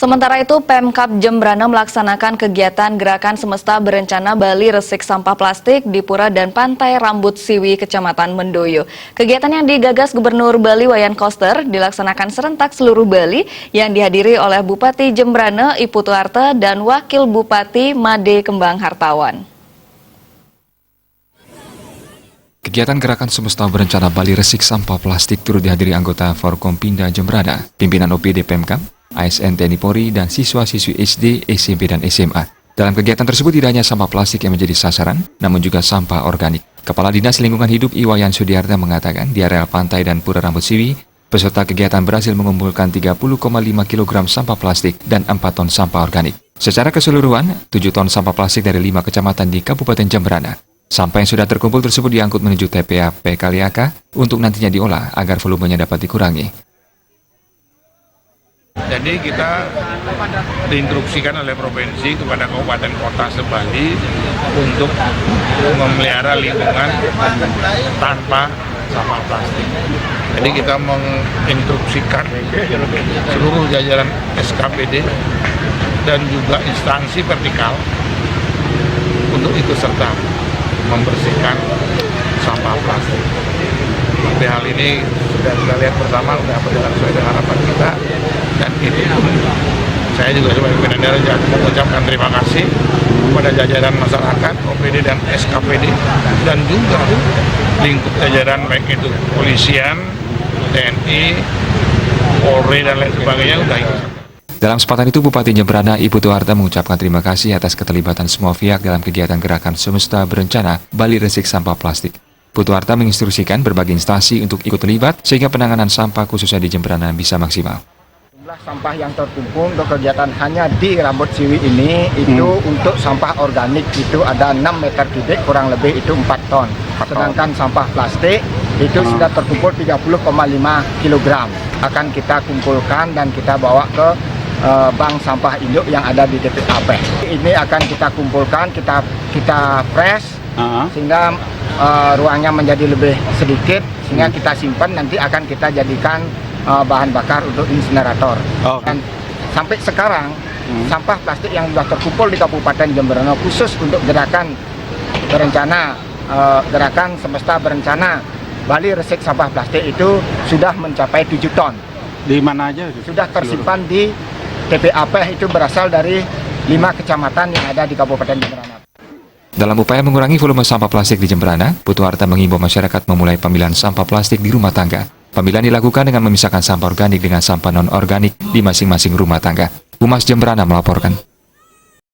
Sementara itu, Pemkab Jembrana melaksanakan kegiatan Gerakan Semesta Berencana Bali Resik Sampah Plastik di Pura dan Pantai Rambut Siwi, Kecamatan Mendoyo. Kegiatan yang digagas Gubernur Bali Wayan Koster dilaksanakan serentak seluruh Bali yang dihadiri oleh Bupati Jembrana I Putu Arte dan Wakil Bupati Made Kembang Hartawan. Kegiatan Gerakan Semesta Berencana Bali Resik Sampah Plastik turut dihadiri anggota Forkompinda Jembrana, pimpinan OPD Pemkab, ASN TNI Polri, dan siswa-siswi SD, SMP, dan SMA. Dalam kegiatan tersebut tidak hanya sampah plastik yang menjadi sasaran, namun juga sampah organik. Kepala Dinas Lingkungan Hidup Iwayan Sudiarta mengatakan di areal pantai dan Pura Rambut Siwi, peserta kegiatan berhasil mengumpulkan 30,5 kg sampah plastik dan 4 ton sampah organik. Secara keseluruhan, 7 ton sampah plastik dari 5 kecamatan di Kabupaten Jembrana. Sampah yang sudah terkumpul tersebut diangkut menuju TPA Kaliaka untuk nantinya diolah agar volumenya dapat dikurangi. Jadi kita diinstruksikan oleh provinsi kepada kabupaten kota se-Bali untuk memelihara lingkungan tanpa sampah plastik. Jadi kita menginstruksikan seluruh jajaran SKPD dan juga instansi vertikal untuk ikut serta membersihkan sampah plastik. Tapi hal ini sudah kita lihat bersama, sudah berjalan sesuai dengan harapan kita, dan itu pun saya juga sebagai pimpinan daerah mengucapkan terima kasih kepada jajaran masyarakat, OPD dan SKPD, dan juga lingkup jajaran baik itu kepolisian, TNI, Polri dan lain sebagainya sudah ikut. Dalam kesempatan itu, Bupati Jembrana I Putu Arte mengucapkan terima kasih atas keterlibatan semua pihak dalam kegiatan Gerakan Semesta Berencana Bali Resik Sampah Plastik. Putu Arte menginstruksikan berbagai instansi untuk ikut terlibat sehingga penanganan sampah khususnya di Jembrana bisa maksimal. Jumlah sampah yang terkumpul untuk kegiatan hanya di Rambut Siwi ini itu untuk sampah organik itu ada 6 meter kubik, kurang lebih itu 4 ton. Sedangkan sampah plastik itu sudah terkumpul 30,5 kg. Akan kita kumpulkan dan kita bawa ke bank sampah induk yang ada di TPA. Ini akan kita kumpulkan, kita press sehingga ruangnya menjadi lebih sedikit, sehingga kita simpan, nanti akan kita jadikan bahan bakar untuk insinerator. Dan sampai sekarang sampah plastik yang sudah terkumpul di Kabupaten Jembrana khusus untuk gerakan Semesta Berencana Bali Resik Sampah Plastik itu sudah mencapai 7 ton. Di mana aja? Sudah tersimpan di TPAP, itu berasal dari 5 kecamatan yang ada di Kabupaten Jembrana. Dalam upaya mengurangi volume sampah plastik di Jembrana, Putu Arte mengimbau masyarakat memulai pemilahan sampah plastik di rumah tangga. Pemilahan dilakukan dengan memisahkan sampah organik dengan sampah non-organik di masing-masing rumah tangga. Humas Jembrana melaporkan.